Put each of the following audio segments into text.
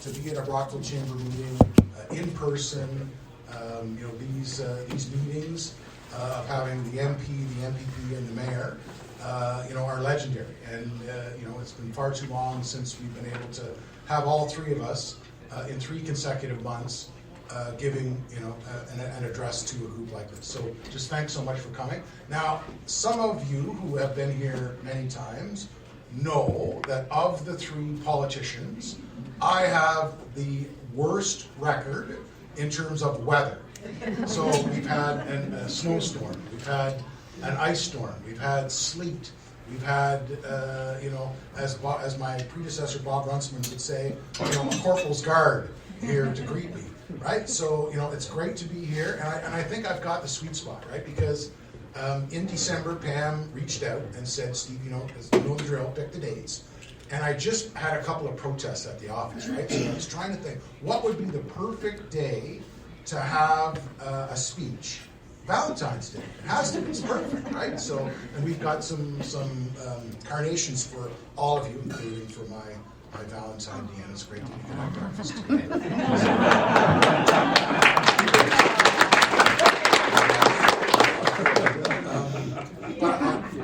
to be at a Brockville Chamber meeting in person. These meetings of having the MP, the MPP, and the mayor, are legendary. And it's been far too long since we've been able to have all three of us in 3 consecutive months giving an address to a group like this. So just thanks so much for coming. Now, some of you who have been here many times know that of the 3 politicians, I have the worst record in terms of weather. So we've had a snowstorm, we've had an ice storm, we've had sleet, we've had, as my predecessor Bob Runciman would say, a corporal's guard here to greet me, right? So, it's great to be here, and I think I've got the sweet spot, right? Because in December, Pam reached out and said, Steve, because you know the drill, pick the dates. And I just had a couple of protests at the office, right? So I was trying to think, what would be the perfect day to have a speech? Valentine's Day. It has to be. It's perfect, right? So, and we've got some carnations for all of you, including for my Valentine Day, and it's great that you can have breakfast today.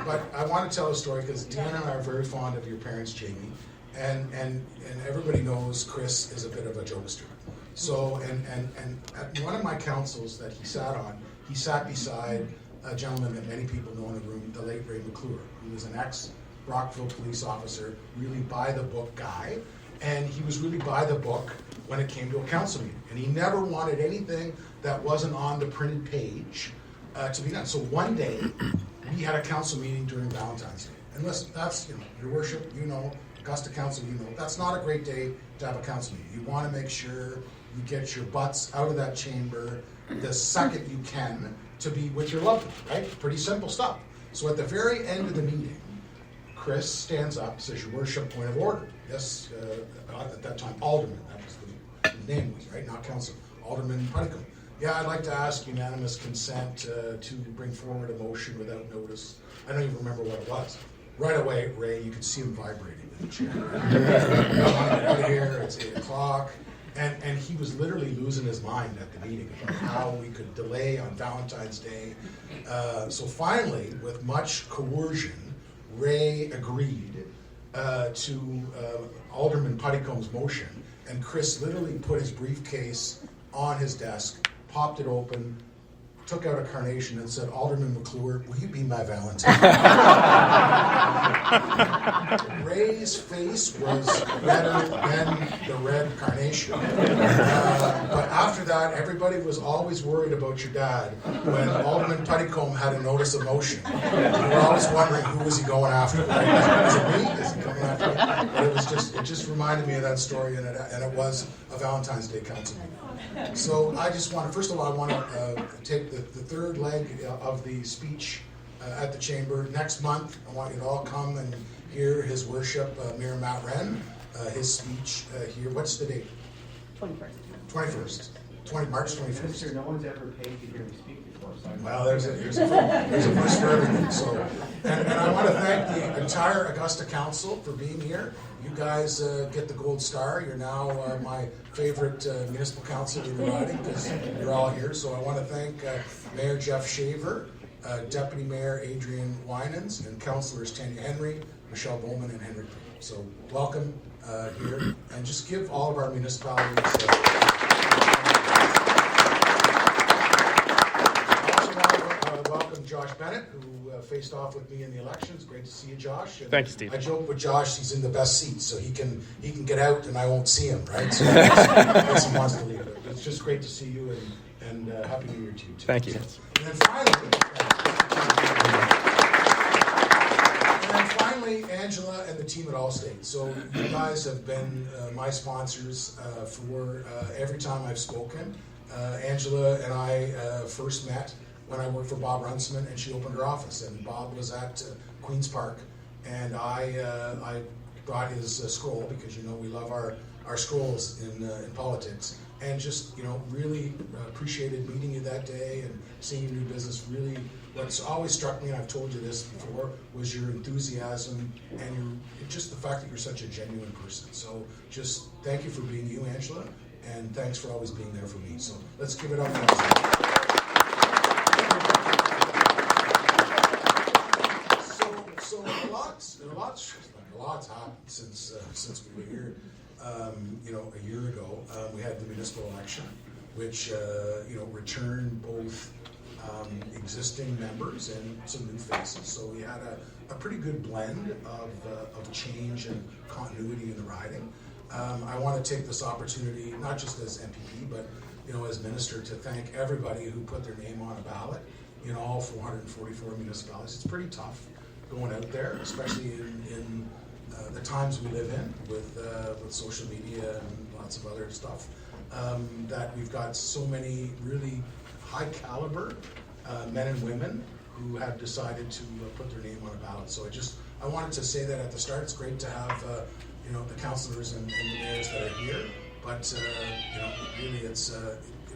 But I want to tell a story because Deanna and I are very fond of your parents, Jamie, and everybody knows Chris is a bit of a jokester. So, and at one of my councils that he sat beside a gentleman that many people know in the room, the late Ray McClure, who was an ex-Brockville police officer, really by-the-book guy, and he was really by the book when it came to a council meeting, and he never wanted anything that wasn't on the printed page to be done. So one day, we had a council meeting during Valentine's Day, and listen, that's, your worship, Augusta Council, that's not a great day to have a council meeting. You want to make sure you get your butts out of that chamber the second you can to be with your loved one, right? Pretty simple stuff. So at the very end of the meeting, Chris stands up, says, your worship, point of order. Yes, at that time, Alderman, that was the name was, right? Not council. Alderman Putticombe. Yeah, I'd like to ask unanimous consent to bring forward a motion without notice. I don't even remember what it was. Right away, Ray, you could see him vibrating in the chair. I want to get out of here, it's 8 o'clock. And he was literally losing his mind at the meeting about how we could delay on Valentine's Day. So finally, with much coercion, Ray agreed to Alderman Putticombe's motion, and Chris literally put his briefcase on his desk, popped it open, took out a carnation and said, Alderman McClure, will you be my Valentine? Ray's face was redder than the red carnation. But after that, everybody was always worried about your dad when Alderman Putticombe had a notice of motion. We were always wondering who was he going after. Right? Is it me? Is he coming after me? But it just reminded me of that story, and it was a Valentine's Day council meeting. So I just want to, first of all, I want to take the third leg of the speech at the chamber. Next month, I want you to all come and hear His Worship, Mayor Matt Wren, his speech here. What's the date? 21st. March 21st. Sir, no one's ever paid to hear me speak before. So well, there's a first for everything. So, and I want to thank the entire Augusta Council for being here. You guys get the gold star. You're now my favorite municipal council in the riding because you're all here. So I want to thank Mayor Jeff Shaver, Deputy Mayor Adrian Winans, and Councillors Tanya Henry, Michelle Bowman, and Henry Pringle. So welcome here, and just give all of our municipalities. Josh Bennett, who faced off with me in the elections. Great to see you, Josh. And thank you, Steve. I joke with Josh, he's in the best seat, so he can get out and I won't see him, right? So unless he wants to leave. It's just great to see you, and Happy New Year to you, too. Thank you. And then finally, Angela and the team at Allstate. So you guys have been my sponsors for every time I've spoken. Angela and I first met when I worked for Bob Runciman, and she opened her office, and Bob was at Queen's Park, and I brought his scroll because we love our our scrolls in politics, and just really appreciated meeting you that day and seeing your new business. Really, what's always struck me, and I've told you this before, was your enthusiasm and just the fact that you're such a genuine person. So just thank you for being you, Angela, and thanks for always being there for me. So let's give it up for Angela. So a lot's happened since we were here. A year ago, we had the municipal election, which returned both existing members and some new faces. So we had a pretty good blend of change and continuity in the riding. I want to take this opportunity, not just as MPP, but as minister, to thank everybody who put their name on a ballot in all 444 municipalities. It's pretty tough going out there, especially in the times we live in with social media and lots of other stuff, that we've got so many really high caliber men and women who have decided to put their name on a ballot. So I wanted to say that at the start. It's great to have the councillors and the mayors that are here, but really it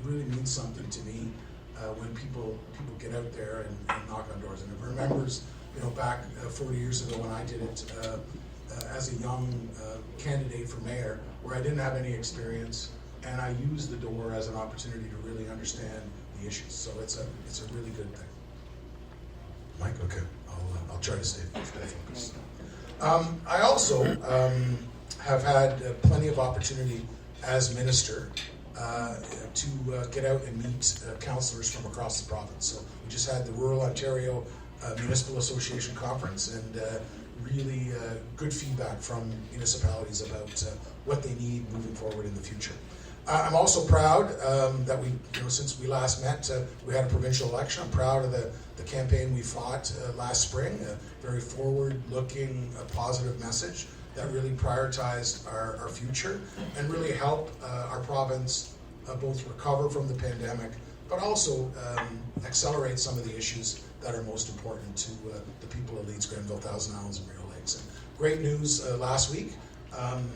really means something to me when people get out there and knock on doors. And it remembers back 40 years ago when I did it as a young candidate for mayor, where I didn't have any experience, and I used the door as an opportunity to really understand the issues. So it's a really good thing. Mike, okay, I'll try to stay focused. I also have had plenty of opportunity as minister to get out and meet councillors from across the province. So we just had the Rural Ontario Municipal Association Conference, and really good feedback from municipalities about what they need moving forward in the future. I'm also proud that we, since we last met, we had a provincial election. I'm proud of the campaign we fought last spring, a very forward-looking, positive message that really prioritized our future and really helped our province both recover from the pandemic, but also accelerate some of the issues that are most important to the people of Leeds, Grenville, Thousand Islands, and Rideau Lakes. And great news last week.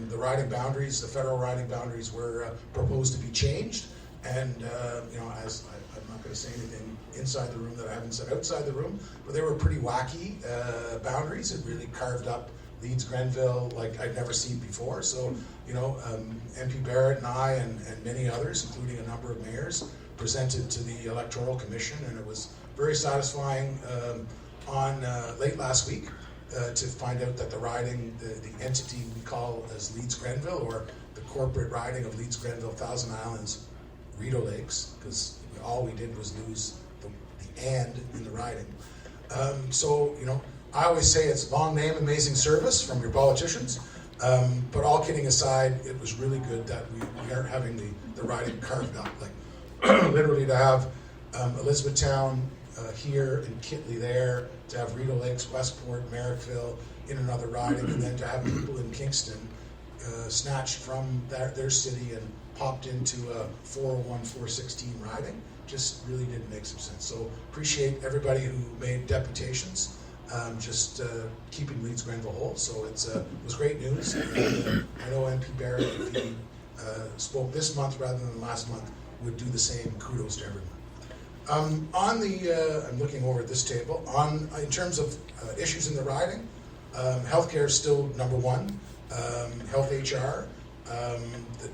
The riding boundaries, the federal riding boundaries, were proposed to be changed. And as I'm not going to say anything inside the room that I haven't said outside the room, but they were pretty wacky boundaries. It really carved up Leeds, Grenville like I'd never seen before. So MP Barrett and I and many others, including a number of mayors, presented to the Electoral Commission, and it was very satisfying on late last week to find out that the riding, the entity we call as Leeds Grenville, or the corporate riding of Leeds Grenville, Thousand Islands, Rideau Lakes, because all we did was lose the "and" in the riding. I always say it's long name, amazing service from your politicians. But all kidding aside, it was really good that we aren't having the riding carved up. Like literally to have Elizabethtown here and Kitley there, to have Rideau Lakes, Westport, Merrickville in another riding, and then to have people in Kingston snatched from their city and popped into a 401, 416 riding, just really didn't make some sense. So appreciate everybody who made deputations, just keeping Leeds Grenville whole. So it was great news. And, I know MP Barrett, if he spoke this month rather than last month, would do the same. Kudos to everyone. I'm looking over at this table. In terms of issues in the riding, healthcare is still number one. Health HR,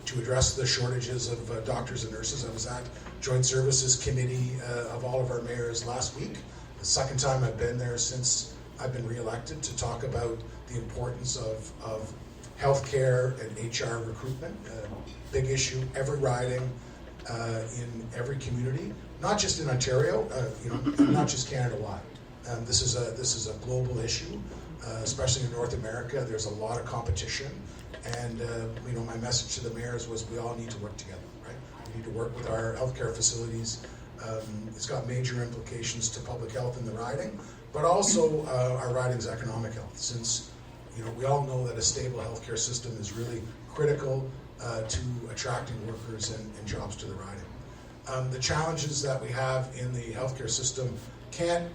to address the shortages of doctors and nurses. I was at Joint Services Committee of all of our mayors last week. The second time I've been there since I've been reelected, to talk about the importance of healthcare and HR recruitment. Big issue, every riding, in every community, not just in Ontario, not just Canada-wide. This is a global issue, especially in North America. There's a lot of competition, and my message to the mayors was we all need to work together, right? We need to work with our healthcare facilities. It's got major implications to public health in the riding, but also our riding's economic health, since we all know that a stable healthcare system is really critical to attracting workers and jobs to the riding. The challenges that we have in the healthcare system can't,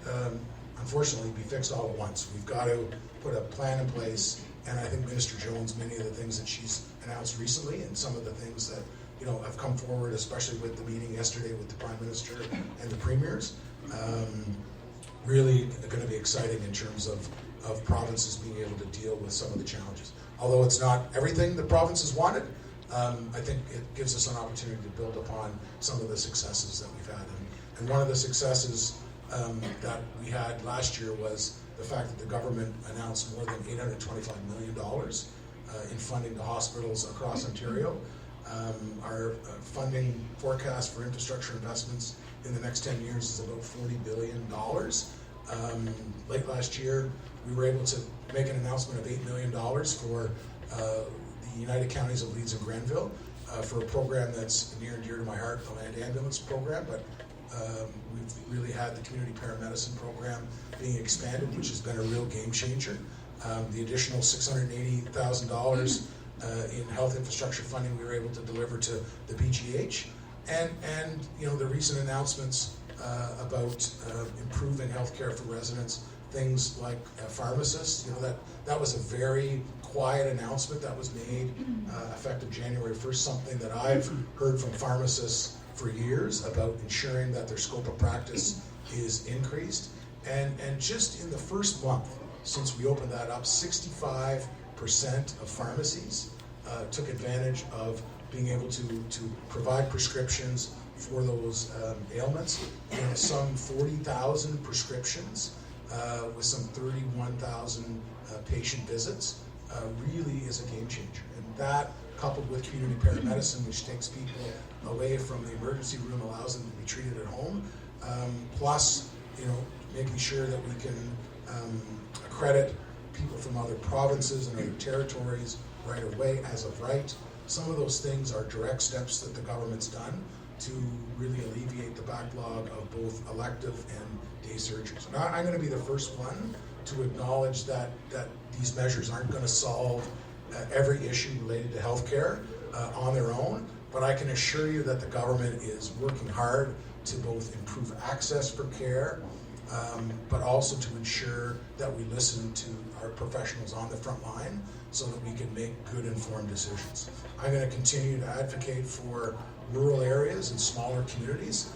unfortunately, be fixed all at once. We've got to put a plan in place and I think Minister Jones, many of the things that she's announced recently and some of the things that, you know, have come forward, especially with the meeting yesterday with the Prime Minister and the Premiers, really going to be exciting in terms of provinces being able to deal with some of the challenges. Although it's not everything the provinces wanted, I think it gives us an opportunity to build upon some of the successes that we've had. And one of the successes that we had last year was the fact that the government announced more than $825 million in funding to hospitals across Ontario. Our funding forecast for infrastructure investments in the next 10 years is about $40 billion. Late last year, we were able to make an announcement of $8 million for the United Counties of Leeds and Grenville for a program that's near and dear to my heart, the land ambulance program, but we've really had the community paramedicine program being expanded, which has been a real game changer. The additional $680,000 in health infrastructure funding we were able to deliver to the PGH, and you know, the recent announcements about improving healthcare for residents, things like pharmacists. You know, that was a very quiet announcement that was made effective January 1st, something that I've heard from pharmacists for years about ensuring that their scope of practice is increased. And just in the first month since we opened that up, 65% of pharmacies took advantage of being able to provide prescriptions for those ailments. You know, some 40,000 prescriptions with some 31,000 patient visits really is a game changer. And that, coupled with community paramedicine, which takes people away from the emergency room, allows them to be treated at home, plus, you know, making sure that we can accredit people from other provinces and other territories right away as of right. Some of those things are direct steps that the government's done to really alleviate the backlog of both elective and day surgeries. And I'm going to be the first one to acknowledge that these measures aren't going to solve every issue related to healthcare on their own, but I can assure you that the government is working hard to both improve access for care, but also to ensure that we listen to our professionals on the front line so that we can make good informed decisions. I'm going to continue to advocate for rural areas and smaller communities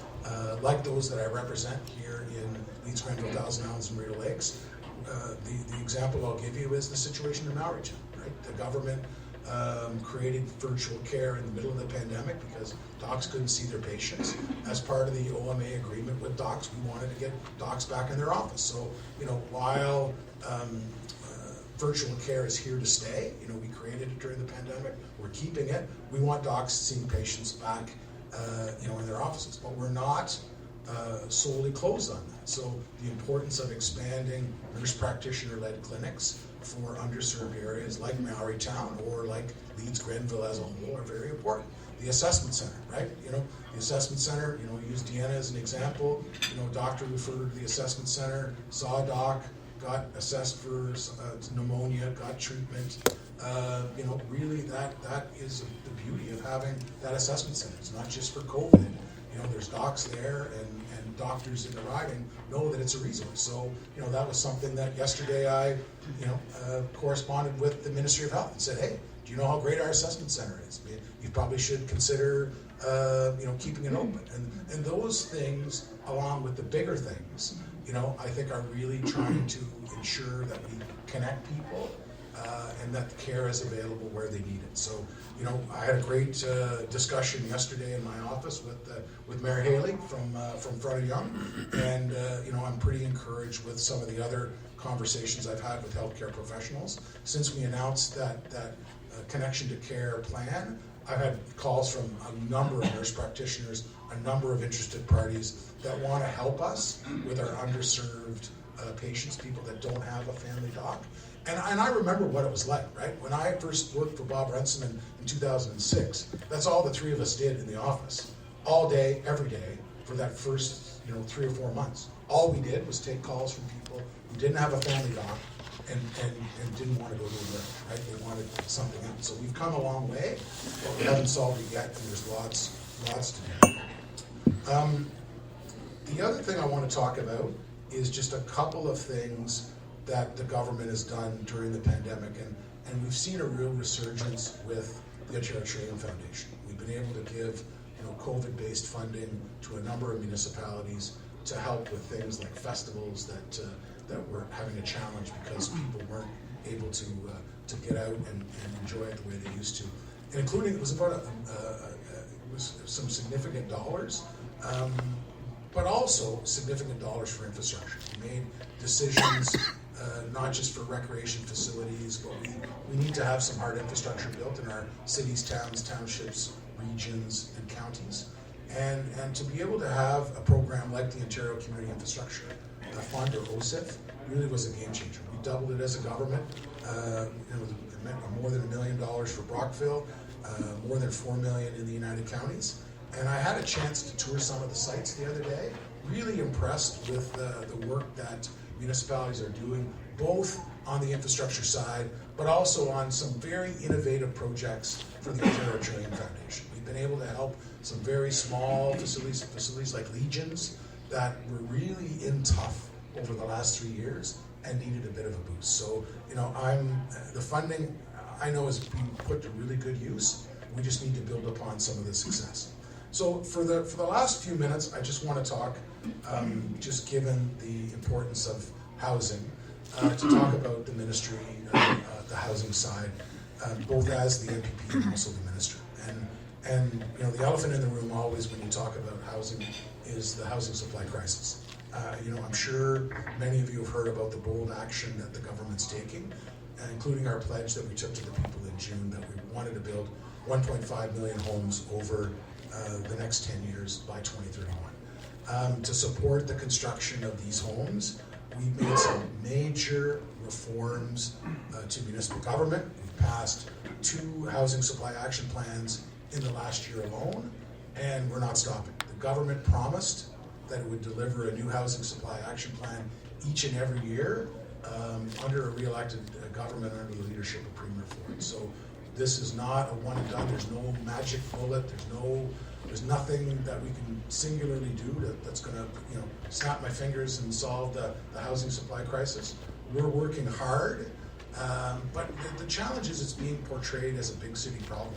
like those that I represent here in Leeds, Grenville, Thousand Islands, and Rideau Lakes. The example I'll give you is the situation in Mauritian, right? The government created virtual care in the middle of the pandemic because docs couldn't see their patients. As part of the OMA agreement with docs, we wanted to get docs back in their office. So, you know, while virtual care is here to stay, you know, we created it during the pandemic, we're keeping it. We want docs seeing patients back, you know, in their offices, but we're not solely closed on that. So the importance of expanding nurse practitioner-led clinics for underserved areas like Mauritown or like Leeds Grenville as a whole are very important. The assessment center, right? You know, the assessment center, you know, use Deanna as an example. You know, a doctor referred to the assessment center, saw a doc, got assessed for pneumonia, got treatment. You know, really that is the beauty of having that assessment center. It's not just for COVID. You know, there's docs there and doctors in the riding know that it's a resource. So, you know, that was something that yesterday I, you know, corresponded with the Ministry of Health and said, hey, do you know how great our assessment center is? You probably should consider, you know, keeping it open. And those things, along with the bigger things, you know, I think are really trying to ensure that we connect people and that the care is available where they need it. So, you know, I had a great discussion yesterday in my office with Mayor Haley from Front of Young, and you know, I'm pretty encouraged with some of the other conversations I've had with healthcare professionals since we announced that connection to care plan. I've had calls from a number of nurse practitioners, a number of interested parties that want to help us with our underserved patients, people that don't have a family doc. And I remember what it was like, right? When I first worked for Bob Renson in 2006, that's all the three of us did in the office, all day, every day, for that first, you know, 3 or 4 months. All we did was take calls from people who didn't have a family doc and didn't want to go to work, right? They wanted something else. So we've come a long way, but we haven't solved it yet, and there's lots to do. The other thing I want to talk about is just a couple of things that the government has done during the pandemic, and we've seen a real resurgence with the Ontario Trillium Foundation. We've been able to give COVID-based funding to a number of municipalities to help with things like festivals that were having a challenge because people weren't able to get out and enjoy it the way they used to. And including, it was about it was some significant dollars, but also significant dollars for infrastructure. We made decisions not just for recreation facilities, but we need to have some hard infrastructure built in our cities, towns, townships, regions, and counties. And to be able to have a program like the Ontario Community Infrastructure Fund, or OCIF, really was a game changer. We doubled it as a government. It meant more than $1 million for Brockville, more than $4 million in the United Counties. And I had a chance to tour some of the sites the other day. Really impressed with the work that municipalities are doing, both on the infrastructure side, but also on some very innovative projects for the Ontario Trillium Foundation. We've been able to help some very small facilities like Legions that were really in tough over the last 3 years and needed a bit of a boost. So, the funding I know is being put to really good use. We just need to build upon some of the success. So for the last few minutes, I just want to talk, just given the importance of housing, to talk about the ministry, the housing side, both as the MPP and also the minister. And the elephant in the room always when you talk about housing is the housing supply crisis. I'm sure many of you have heard about the bold action that the government's taking, including our pledge that we took to the people in June that we wanted to build 1.5 million homes over the next 10 years by 2031. To support the construction of these homes, we've made some major reforms to municipal government. We've passed 2 housing supply action plans in the last year alone, and we're not stopping. The government promised that it would deliver a new housing supply action plan each and every year under a re-elected government under the leadership of Premier Ford. So this is not a one and done. There's no magic bullet. There's nothing that we can singularly do that's going to snap my fingers and solve the housing supply crisis. We're working hard, but the challenge is it's being portrayed as a big city problem,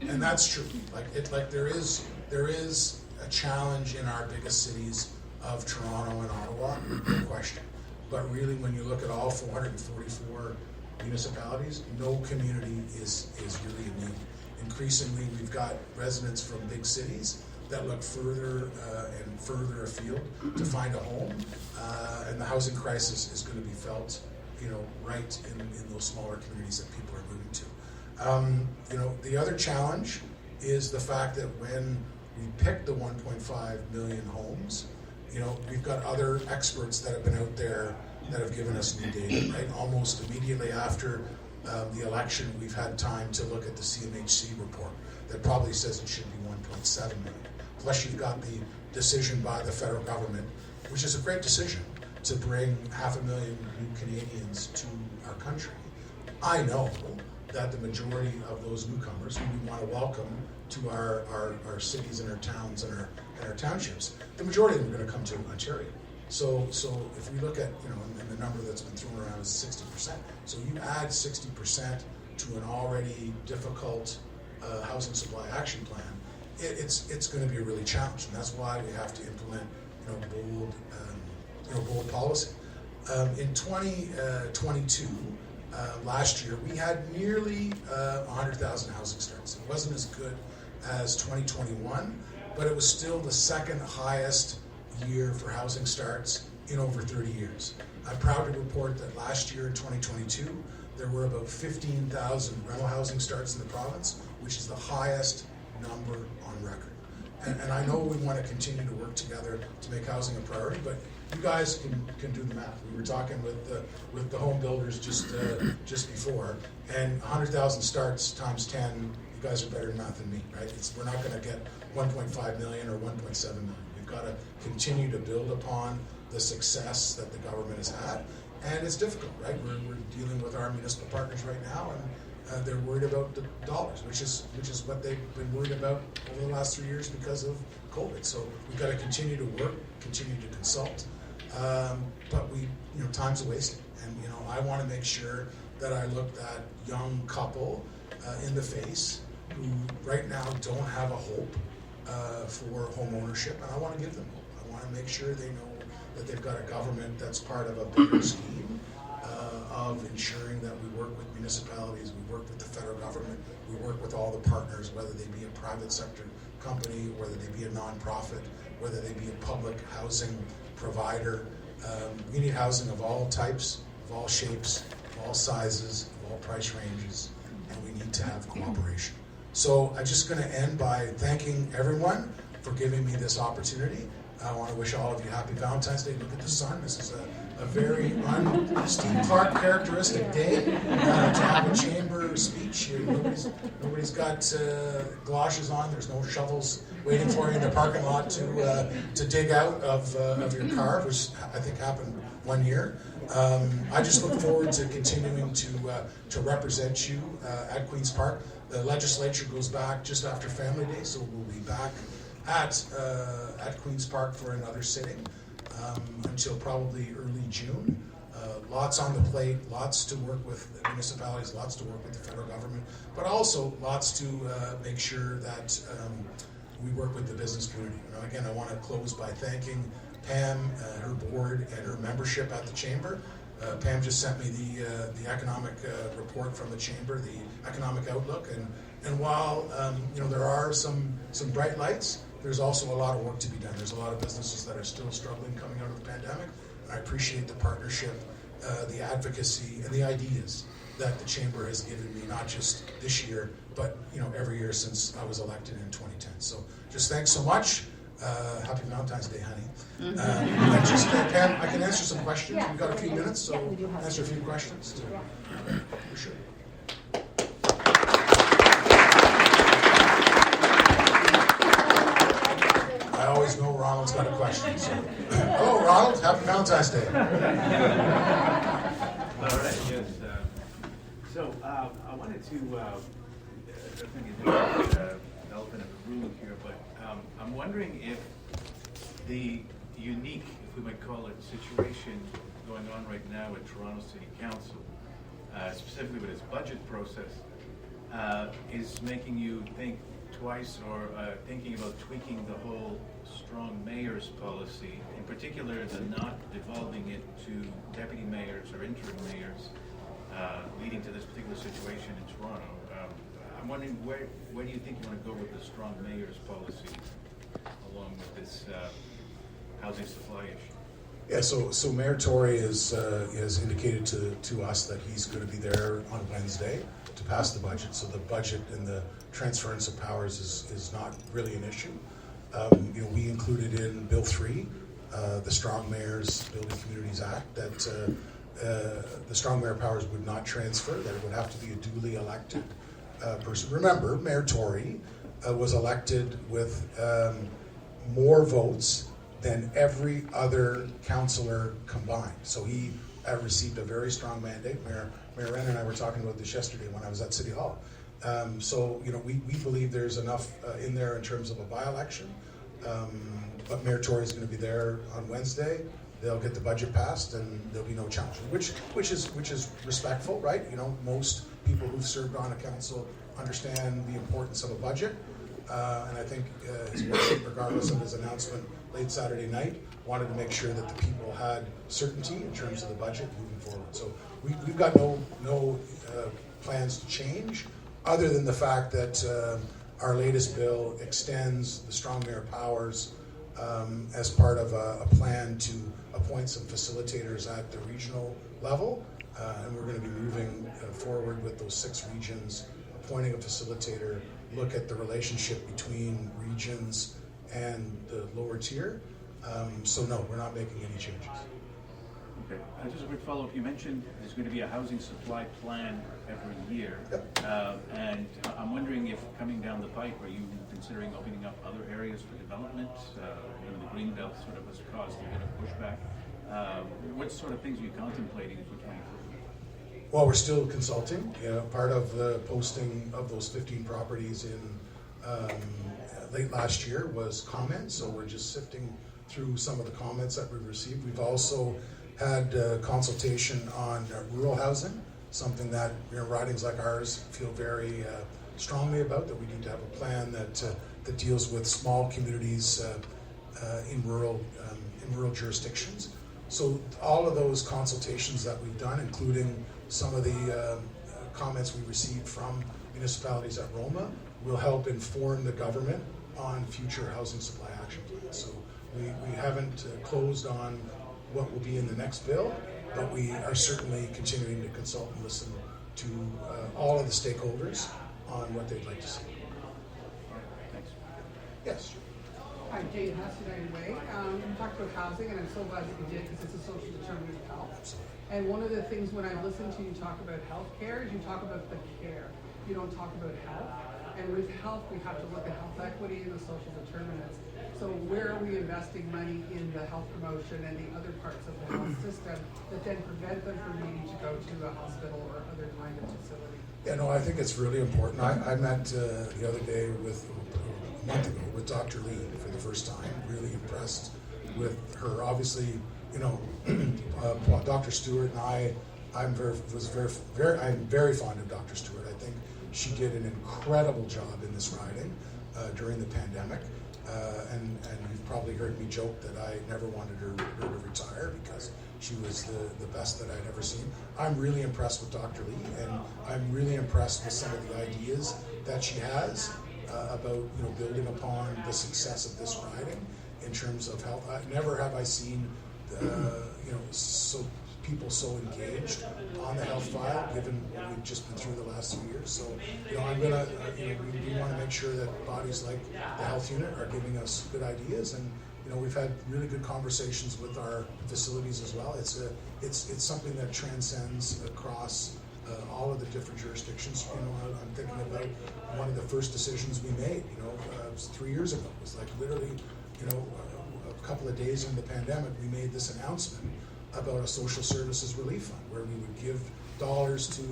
and that's true. There is a challenge in our biggest cities of Toronto and Ottawa, no question. But really, when you look at all 444 municipalities, no community is really immune. Increasingly, we've got residents from big cities that look further and further afield to find a home, and the housing crisis is going to be felt, right in those smaller communities that people are moving to. The other challenge is the fact that when we picked the 1.5 million homes, we've got other experts that have been out there that have given us new data, right? Almost immediately after the election, we've had time to look at the CMHC report that probably says it should be 1.7 million. Plus you've got the decision by the federal government, which is a great decision, to bring 500,000 new Canadians to our country. I know that the majority of those newcomers who we want to welcome to our cities and our towns and our townships, the majority of them are going to come to Ontario. So if we look at, and the number that's been thrown around is 60%. So you add 60% to an already difficult housing supply action plan, it's going to be a really challenge, and that's why we have to implement, bold policy. In 2022, last year, we had nearly 100,000 housing starts. It wasn't as good as 2021, but it was still the second highest year for housing starts in over 30 years. I'm proud to report that last year in 2022, there were about 15,000 rental housing starts in the province, which is the highest number on record. And I know we want to continue to work together to make housing a priority, but you guys can do the math. We were talking with the home builders just before, and 100,000 starts times 10. You guys are better at math than me, right? We're not going to get 1.5 million or 1.7 million. We've got to continue to build upon the success that the government has had, and it's difficult, right? We're dealing with our municipal partners right now, and they're worried about the dollars, which is what they've been worried about over the last 3 years because of COVID. So we've got to continue to work, continue to consult, but time's a wasting, and I want to make sure that I looked at young couple in the face who right now don't have a hope for home ownership, and I want to give them hope. I want to make sure they know that they've got a government that's part of a bigger scheme of ensuring that we work with municipalities, we work with the federal government, we work with all the partners, whether they be a private sector company, whether they be a nonprofit, whether they be a public housing provider. We need housing of all types, of all shapes, of all sizes, of all price ranges, and we need to have cooperation. So I'm just going to end by thanking everyone for giving me this opportunity. I want to wish all of you happy Valentine's Day. Look at the sun. This is a very Steve Clark characteristic day to have a chamber speech. Nobody's got galoshes on. There's no shovels waiting for you in the parking lot to dig out of your car, which I think happened one year. I just look forward to continuing to represent you at Queen's Park. The legislature goes back just after Family Day, so we'll be back at Queen's Park for another sitting until probably early June. Lots on the plate, lots to work with municipalities, lots to work with the federal government, but also lots to make sure that we work with the business community. Again, I want to close by thanking Pam, her board, and her membership at the Chamber. Pam just sent me the economic report from the Chamber, the economic outlook, and while there are some bright lights, there's also a lot of work to be done. There's a lot of businesses that are still struggling coming out of the pandemic, and I appreciate the partnership, the advocacy, and the ideas that the Chamber has given me, not just this year, but every year since I was elected in 2010. So just thanks so much. Happy Valentine's Day, honey. Pam, I can answer some questions. We've got a few minutes, so answer a few questions too. For sure. I always know Ronald's got a question. So. Hello, Ronald. Happy Valentine's Day. All right. Yes. So I wanted to. I think it's elephant in the room here, but I'm wondering if the unique, if we might call it, situation going on right now at Toronto City Council, specifically with its budget process, is making you think twice or thinking about tweaking the whole strong mayor's policy, in particular the not devolving it to deputy mayors or interim mayors, leading to this particular situation in Toronto. I'm wondering where do you think you want to go with the strong mayor's policy along with this housing supply issue? Yeah, so Mayor Tory has indicated to us that he's going to be there on Wednesday to pass the budget. So the budget and the transference of powers is not really an issue. We included in Bill 3, the Strong Mayors Building Communities Act, that the strong mayor powers would not transfer, that it would have to be a duly elected person. Remember, Mayor Tory was elected with more votes than every other councillor combined. So he received a very strong mandate. Mayor Wren and I were talking about this yesterday when I was at City Hall. So we believe there's enough in there in terms of a by-election. But Mayor Tory is going to be there on Wednesday. They'll get the budget passed, and there'll be no challenge, which is respectful, right? Most people who've served on a council understand the importance of a budget, and I think his worship, regardless of his announcement late Saturday night, wanted to make sure that the people had certainty in terms of the budget moving forward. So we've got no plans to change, other than the fact that our latest bill extends the strong mayor powers as part of a plan to appoint some facilitators at the regional level, and we're going to be moving forward with those 6 regions, appointing a facilitator, look at the relationship between regions and the lower tier. So no, we're not making any changes. Okay. Just a quick follow-up. You mentioned there's going to be a housing supply plan every year. Yep. And I'm wondering if coming down the pike, are you considering opening up other areas for development? The Greenbelt sort of has caused a bit of pushback. What sort of things are you contemplating for 2024? Well, we're still consulting. Part of the posting of those 15 properties in late last year was comments, so we're just sifting through some of the comments that we've received. We've also had consultation on rural housing, something that ridings like ours feel very strongly about, that we need to have a plan that deals with small communities in rural jurisdictions. So all of those consultations that we've done, including some of the comments we received from municipalities at Roma, will help inform the government on future housing supply action plans. So we haven't closed on what will be in the next bill, but we are certainly continuing to consult and listen to all of the stakeholders on what they'd like to see. Thanks. Yes. Hi, Jane Huss, United Way. You talked about housing, and I'm so glad that you did, because it's a social determinant of health. Absolutely. And one of the things when I've listened to you talk about healthcare is you talk about the care. You don't talk about health. And with health, we have to look at health equity and the social determinants. So where are we investing money in the health promotion and the other parts of the health system that then prevent them from needing to go to a hospital or other kind of facility? Yeah, no, I think it's really important. I met the other day a month ago with Dr. Lee for the first time. Really impressed with her. Obviously, Dr. Stewart and I'm very fond of Dr. Stewart. I think she did an incredible job in this riding during the pandemic. And you've probably heard me joke that I never wanted her to retire because she was the best that I'd ever seen. I'm really impressed with Dr. Lee, and I'm really impressed with some of the ideas that she has about building upon the success of this riding in terms of health. Never have I seen people so engaged on the health file, given what we've just been through the last few years. So, I'm gonna, we want to make sure that bodies like the health unit are giving us good ideas, and we've had really good conversations with our facilities as well. It's something that transcends across all of the different jurisdictions. I'm thinking about one of the first decisions we made. It was 3 years ago. It was like literally, a couple of days into the pandemic, we made this announcement about a social services relief fund where we would give dollars to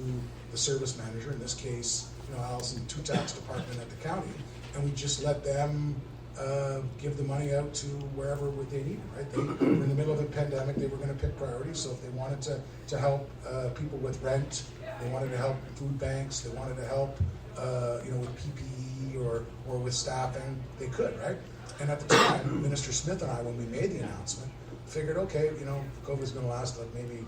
the service manager, in this case, Allison, tax department at the county, and we just let them give the money out to wherever they needed, right? They were in the middle of a pandemic, they were going to pick priorities, so if they wanted to help people with rent, they wanted to help food banks, they wanted to help with PPE or with staffing, they could, right? And at the time, Minister Smith and I, when we made the announcement, figured, okay, COVID's going to last like maybe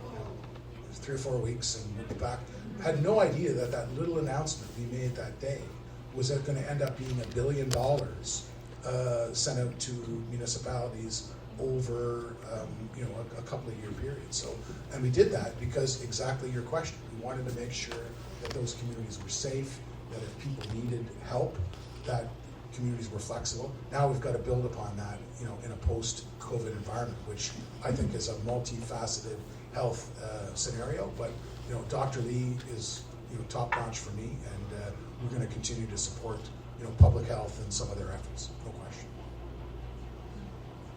3 or 4 weeks, and we'll be back. Had no idea that little announcement we made that day was going to end up being $1 billion sent out to municipalities over a couple of year period. So, and we did that because exactly your question. We wanted to make sure that those communities were safe, that if people needed help, that communities were flexible. Now we've got to build upon that, in a post-COVID environment, which I think is a multifaceted health scenario. But Dr. Lee is top-notch for me, and we're going to continue to support public health and some of their efforts. No question.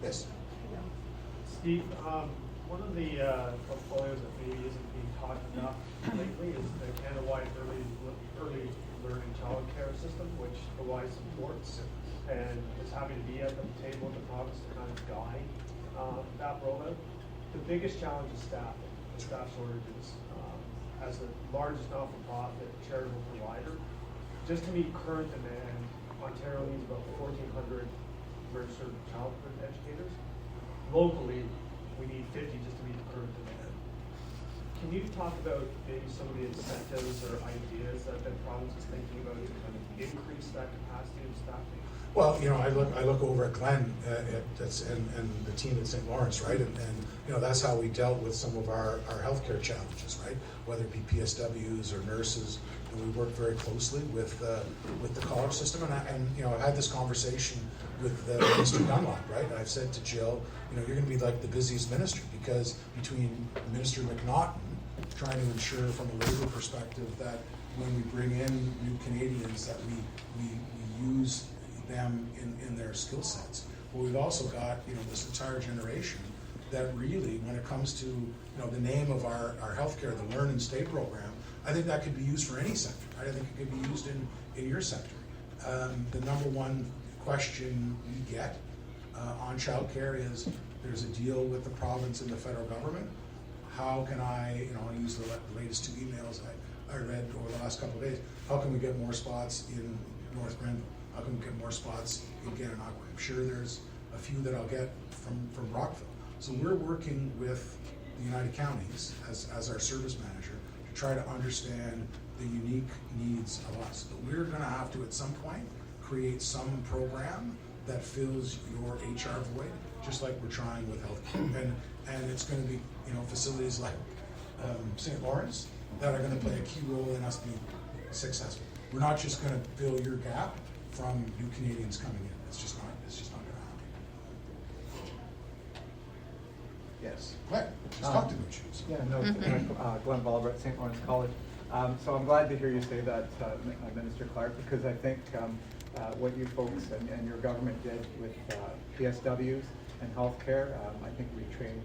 Yes. Steve, one of the portfolios that maybe isn't being talked enough lately is the Canada-wide early learning child care system, which provides supports and is happy to be at the table of the province to kind of guide that rollout. The biggest challenge is staffing, staff shortages. As the largest not-for-profit charitable provider, just to meet current demand, Ontario needs about 1,400 registered childhood educators. Locally, we need 50 just to meet the current demand. Can you talk about maybe some of the incentives or ideas that the province is thinking about to kind of increase that capacity of staffing? Well, I look over at Glenn and the team at St. Lawrence, right? And that's how we dealt with some of our healthcare challenges, right? Whether it be PSWs or nurses, we work very closely with the college system. And I've had this conversation with Mr. Dunlop, right? And I've said to Jill, you're going to be like the busiest minister, because between Minister McNaughton trying to ensure from a labor perspective that when we bring in new Canadians that we use them in their skill sets. But we've also got this entire generation that really, when it comes to the name of our healthcare, the Learn and Stay program, I think that could be used for any sector. Right? I think it could be used in your sector. The number one question we get on childcare is there's a deal with the province and the federal government. how can I use the latest 2 emails I read over the last couple of days. How can we get more spots in North Grenville? How can we get more spots in Gananoque? I'm sure there's a few that I'll get from Rockville. So we're working with the United Counties as our service manager to try to understand the unique needs of us. But we're going to have to, at some point, create some program that fills your HR void, just like we're trying with healthcare. And it's going to be, facilities like St. Lawrence that are going to play a key role in us being successful. We're not just going to fill your gap from new Canadians coming in. It's just not going to happen. Yes. Glenn, just talk to me, choose. Yeah, no, Glenn Balber at St. Lawrence College. So I'm glad to hear you say that, Minister Clark, because I think what you folks and your government did with PSWs and healthcare, I think we trained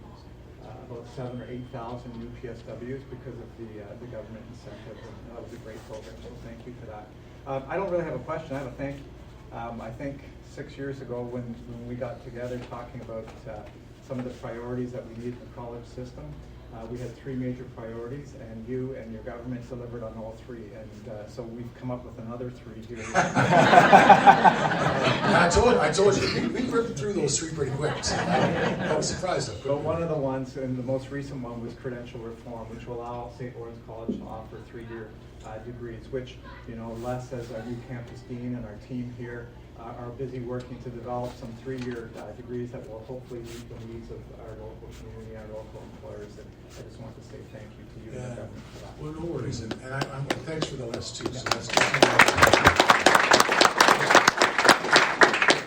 about 7,000 or 8,000 new PSWs because of the government incentive, and that was a great program, so thank you for that. I don't really have a question, I have a thank you. I think 6 years ago when we got together talking about some of the priorities that we need in the college system, we had 3 major priorities, and you and your government delivered on all 3, and so we've come up with another 3 here. I told you, we ripped through those 3 pretty quick, so I was surprised. But one of the ones, and the most recent one, was credential reform, which will allow St. Lawrence College to offer 3-year degrees, which, Les, as our new campus dean and our team here, are busy working to develop some 3-year degrees that will hopefully meet the needs of our local community, our local employers. And I just want to say thank you to you and the government for that. Well, no worries, and I'm thanks for the list too. So that's the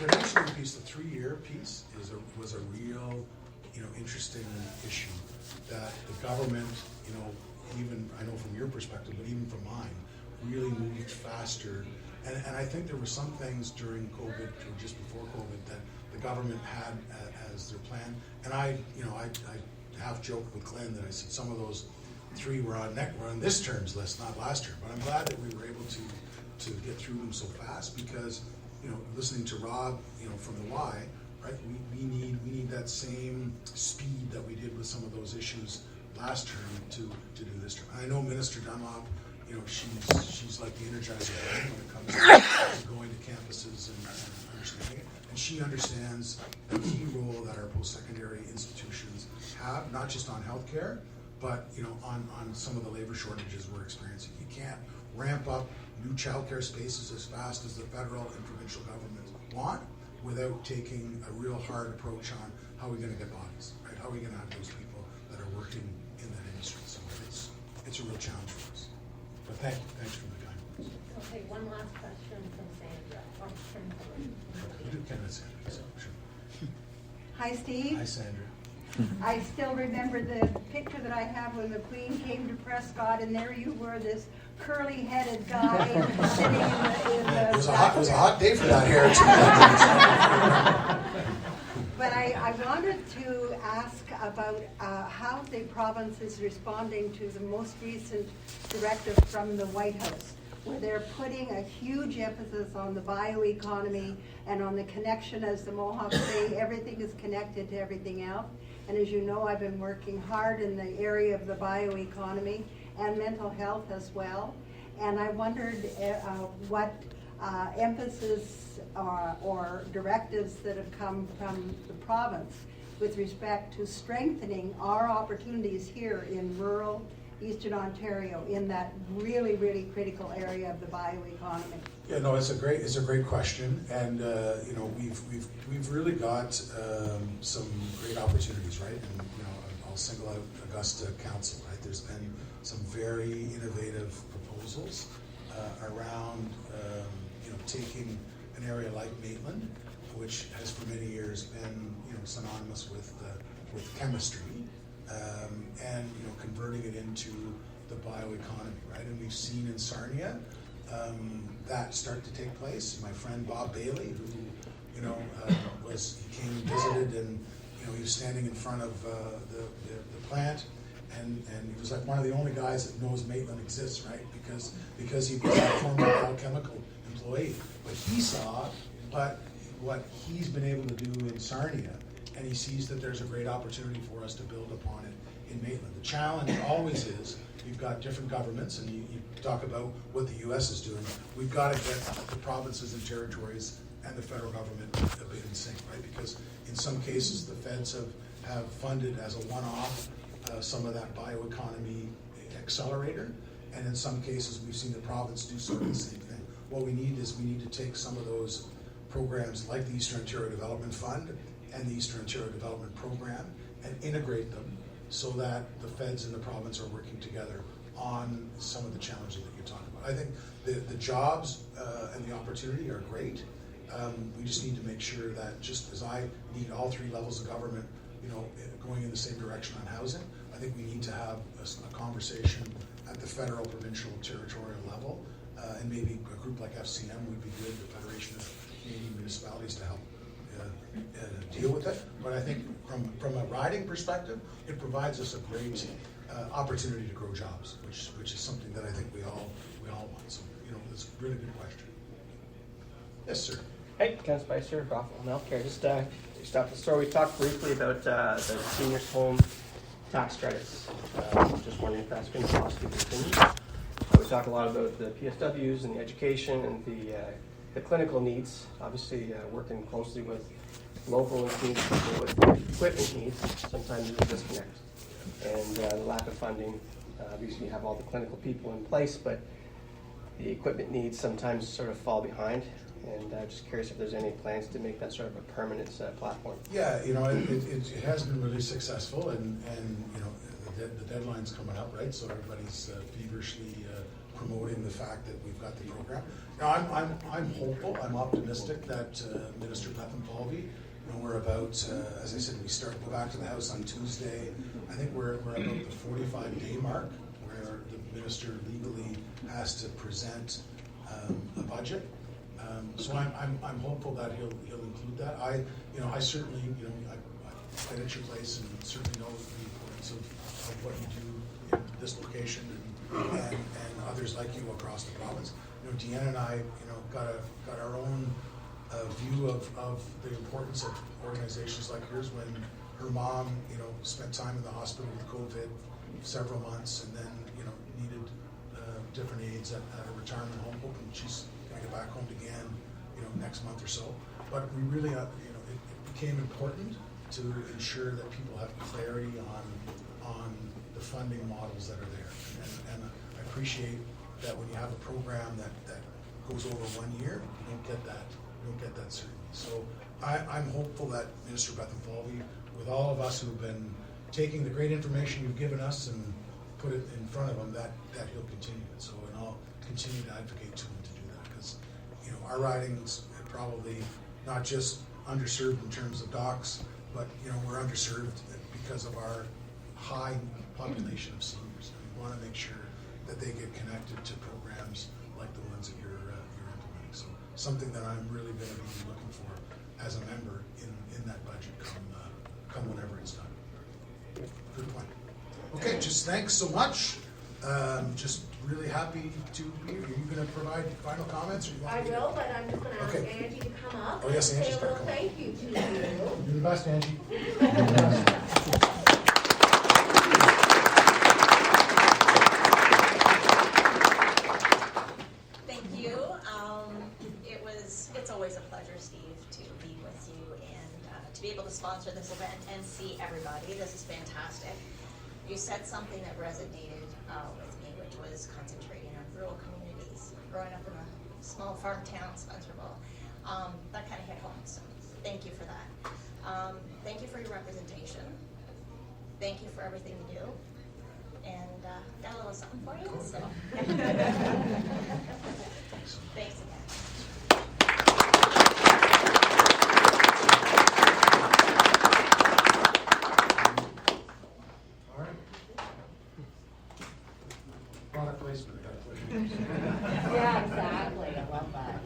credentialing piece, the 3-year piece, was a real, interesting issue that the government, even I know from your perspective, but even from mine, really moved faster. And I think there were some things during COVID or just before COVID that the government had as their plan. And I half joked with Glenn that I said some of those 3 were on this term's list, not last term. But I'm glad that we were able to get through them so fast because, listening to Rob, from the Y, right? We need that same speed that we did with some of those issues last term to do this term. And I know Minister Dunlop. She's like the energizer when it comes to going to campuses and understanding it. And she understands the key role that our post-secondary institutions have, not just on healthcare, but on some of the labor shortages we're experiencing. You can't ramp up new childcare spaces as fast as the federal and provincial governments want without taking a real hard approach on how we're going to get bodies, right? How are we going to have those people that are working in that industry? So it's a real challenge for us. But thanks for the kind words. Okay, one last question from Sandra. We do Canada, Sandra, so sure. Hi, Steve. Hi, Sandra. I still remember the picture that I have when the Queen came to Prescott, and there you were, this curly-headed guy sitting in the It was a hot day for that hair, too. But I wanted to ask about how the province is responding to the most recent directive from the White House, where they're putting a huge emphasis on the bioeconomy and on the connection, as the Mohawks say, everything is connected to everything else. And as you know, I've been working hard in the area of the bioeconomy and mental health as well. And I wondered what emphasis or directives that have come from the province with respect to strengthening our opportunities here in rural Eastern Ontario in that really, really critical area of the bioeconomy. Yeah, no, it's a great question, and we've really got some great opportunities, right? And I'll single out Augusta Council, right? There's been some very innovative proposals around taking an area like Maitland, which has for many years been synonymous with chemistry, and converting it into the bioeconomy, right? And we've seen in Sarnia that start to take place. My friend Bob Bailey, who he came and visited, and he was standing in front of the plant, and he was like one of the only guys that knows Maitland exists, right? Because he was a former biochemical employee, but he saw what he's been able to do in Sarnia, and he sees that there's a great opportunity for us to build upon it in Maitland. The challenge always is, you've got different governments, and you talk about what the U.S. is doing. We've got to get the provinces and territories and the federal government a bit in sync, right? Because in some cases, the feds have funded as a one-off some of that bioeconomy accelerator, and in some cases, we've seen the province do sort of the same thing. What we need is to take some of those programs like the Eastern Ontario Development Fund and the Eastern Ontario Development Program and integrate them so that the feds and the province are working together on some of the challenges that you're talking about. I think the jobs and the opportunity are great. We just need to make sure that, just as I need all three levels of government, going in the same direction on housing, I think we need to have a conversation at the federal, provincial, territorial level, and maybe a group like FCM would be good, the Federation of Canadian Municipalities, to help deal with it. But I think from a riding perspective, it provides us a great opportunity to grow jobs, which is something that I think we all want. So it's a really good question. Yes, sir. Hey, Ken Spicer, Goffel Healthcare. Just off the story, we talked briefly about the seniors' home tax credits. Just wondering if that's going to possibly continue. We talked a lot about the PSWs and the education and the clinical needs. Obviously, working closely with local and community people with equipment needs. Sometimes there's a disconnect, and the lack of funding. Obviously, you have all the clinical people in place, but the equipment needs sometimes sort of fall behind. And just curious if there's any plans to make that sort of a permanent platform. Yeah, it has been really successful, and the deadline's coming up, right? So everybody's feverishly promoting the fact that we've got the program. Now, I'm hopeful, I'm optimistic that Minister Bethlen-Polvy, we're about, as I said, go back to the House on Tuesday. I think we're about the 45-day mark where the minister legally has to present a budget. So I'm hopeful that he'll include that. I certainly I fight at your place and certainly know the importance of what you do in this location and others like you across the province. Deanna and I got our own view of the importance of organizations like yours when her mom spent time in the hospital with COVID several months and then needed different aids at a retirement home, hoping she's going to get back home again next month or so. But we really it became important to ensure that people have clarity on the funding models that are there, and I appreciate that when you have a program that goes over 1 year, you don't get that certainty. So I'm hopeful that Minister Bethlen-Polvy, with all of us who've been taking the great information you've given us and put it in front of him, that he'll continue it. So, and I'll continue to advocate to him to do that, because our riding's probably not just underserved in terms of docs, but we're underserved because of our high population of seniors. We want to make sure that they get connected to programs like the ones that you're implementing. So something that I'm really going to be looking for as a member in that budget come whenever it's done. Good point. Okay, just thanks so much. Just really happy to be here. Are you going to provide final comments? Or you want I me to- will, but I'm just going to ask Okay. Angie to come up. Oh, yes, and Angie's say a gotta little come up. thank you to you. You're the best, Angie. Thank you. It's always a pleasure, Steve, to be with you and to be able to sponsor this event and see everybody. This is fantastic. You said something that resonated with me, which was concentrating on rural communities. Growing up in a small farm town, Spencerville, that kind of hit home. So thank you for that. Thank you for your representation. Thank you for everything you do. And got a little something for you. So thanks again. All right. Product placement. Yeah, exactly. I love that.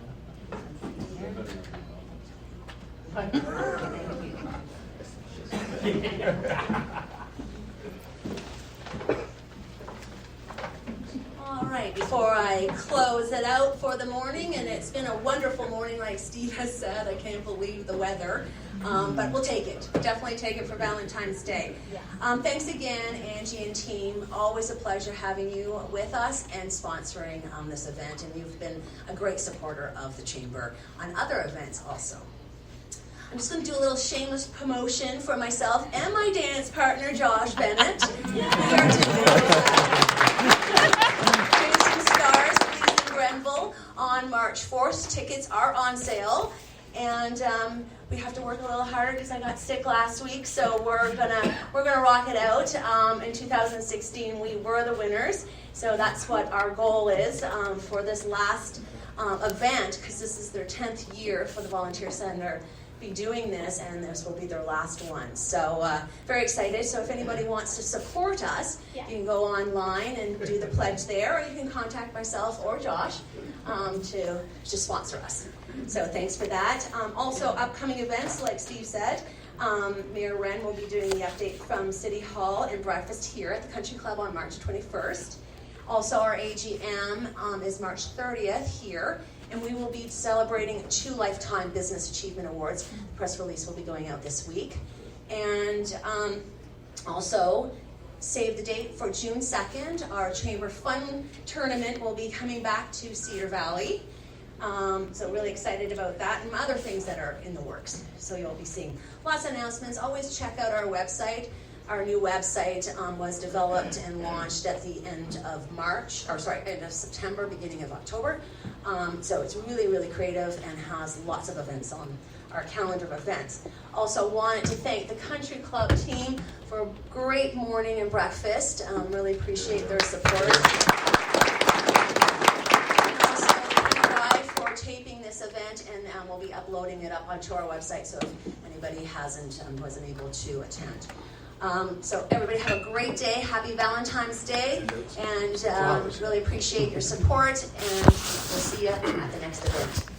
All right, before I close it out for the morning, and it's been a wonderful morning, like Steve has said. I can't believe the weather, but we'll take it. Definitely take it for Valentine's Day. Thanks again, Angie and team. Always a pleasure having you with us and sponsoring this event, and you've been a great supporter of the Chamber on other events also. I'm just going to do a little shameless promotion for myself and my dance partner, Josh Bennett. We are Chasing Stars, Please in Grenville on March 4th. Tickets are on sale. And we have to work a little harder because I got sick last week, so we're gonna rock it out. In 2016, we were the winners, so that's what our goal is for this last event, because this is their 10th year for the Volunteer Center be doing this, and this will be their last one. So very excited. So if anybody wants to support us, you can go online and do the pledge there, or you can contact myself or Josh to sponsor us. So thanks for that. Also, upcoming events, like Steve said, Mayor Wren will be doing the update from City Hall and breakfast here at the Country Club on March 21st. Also, our AGM is March 30th here, and we will be celebrating 2 Lifetime Business Achievement Awards. The press release will be going out this week. And also, save the date for June 2nd. Our Chamber Fun Tournament will be coming back to Cedar Valley. So really excited about that and other things that are in the works. So you'll be seeing lots of announcements. Always check out our website. Our new website was developed and launched at the end of September, beginning of October. So it's really, really creative and has lots of events on our calendar of events. Also wanted to thank the Country Club team for a great morning and breakfast. Really appreciate their support. Taping this event, and we'll be uploading it up onto our website, so if anybody wasn't able to attend. So everybody have a great day. Happy Valentine's Day, and really appreciate your support, and we'll see you at the next event.